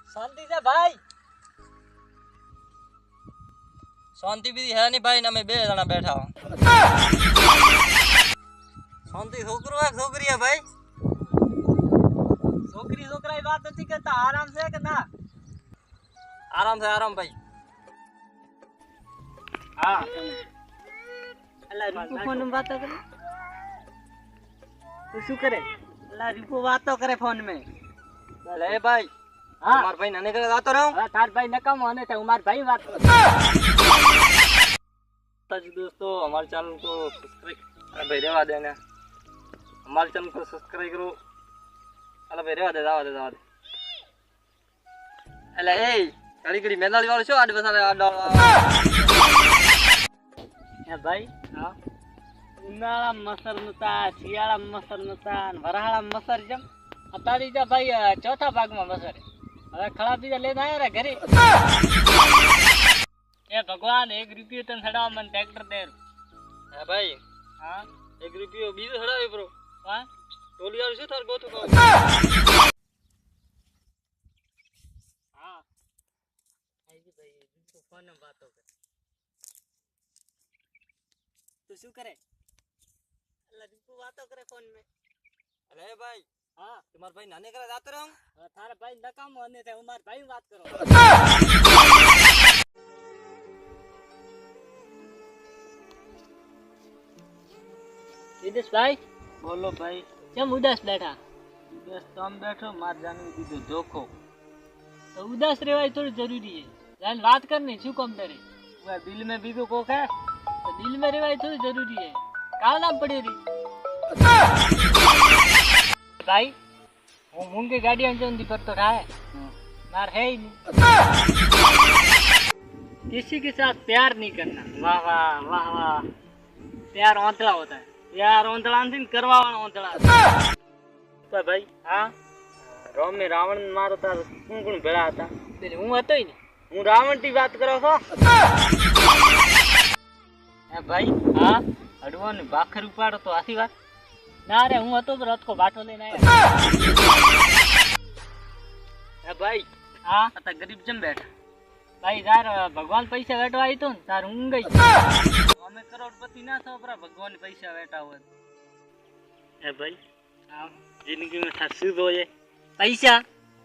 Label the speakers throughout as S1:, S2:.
S1: शांति से भाई शांति भी है नहीं भाई ना मैं 2 जना बैठा हूं शांति छोकरो है छोकरी है भाई छोकरी छोकरा की बात नहीं करता आराम से कि ना आराम से आराम भाई हां अल्लाह रूपो फोन में बात करे तो शू करे अल्लाह रूपो बात करे फोन में चले भाई हां मार भाई नने करे जातो रहूं हां तार भाई नकाम होने ते मार भाई बात तो दोस्तों हमारे चैनल को सब्सक्राइब भाई रेवा देना हमारे चैनल को सब्सक्राइब करो अल्लाह भाई रेवा दे जावा दे अल्लाह ए घड़ी घड़ी मेंदाली वालो छो आड बसाले आड ए भाई हां उनाळा मसर नता शियाळा मसर नता वराळा मसर जम अतारी जा भाई चौथा भाग में मसर હવે ખળા બીજા લેને આયા રે ઘરે એ ભગવાન 1 રૂપિયો તને સડાવ મને ટ્રેક્ટર દે હે ભાઈ હા 1 રૂપિયો બીજો સડાવે બ્રો હા ટોલી આવ શું થાર ગોતું કહું હા આઈજી ભાઈ તો ફોન માં વાતો કર તું શું કરે અલ્લા દીપુ વાતો કરે ફોન में અરે ભાઈ हां तुम्हारे भाई नाने करे जाते रहूं थारे भाई नकाम होने थे उमार भाई बात करो विदेश भाई बोलो भाई केम उदास बैठा उदास तो हम बैठो मार जाने दीदो धोखो तो उदास रहवाय थोड़ी जरूरी है जान बात करनी શું કામ करे वो दिल में बीगो कोक है तो दिल में रहवाय थोड़ी जरूरी है का नाम पड़ी री भाई वो मूंगे गाड़ी अंजन दी पर तो रहा है मार है ही नहीं किसी के साथ प्यार नहीं करना वाह वाह वाह वाह प्यार औंतला होता है प्यार औंतला नहीं करवा वाला औंतला तो भाई हां रोम में रावण मारो था कौन भेड़ा था એટલે હું હતો ही नहीं હું રાવણ થી વાત કરો છો ए भाई हां અડવો ને બાખર ઉપાડો તો આસી વાત ना रे हूं હતો રથ को बाटो लेने आया ए भाई हां आता गरीब जम बैठा भाई यार भगवान पैसा वेटवा आई तो तार ऊंग गई हमें करोड़पति ना सो पर भगवान पैसा वेटा हो ए भाई हां जिंदगी में थार सुध हो जाए पैसा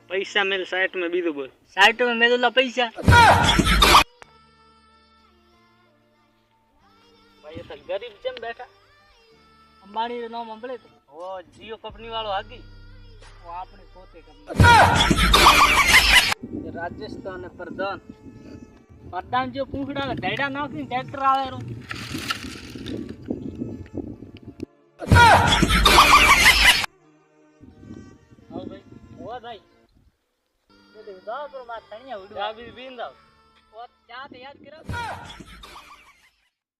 S1: पैसा मेरे साइट में बीदो बोल साइट में मेरे पैसा भाई ये तो गरीब जम बैठा अंबानी रो नाम अंबळे तो वो जियो कंपनी वालो आगी वो आपने पोते कंपनी राजस्थान प्रधान प्रधान जो पूंखड़ा में ढेड़ा नाखी ट्रैक्टर आवे रो हां भाई वो भाई ये तो दाव पर मार तणिया उड़ आ भी बींदा वो क्या याद करो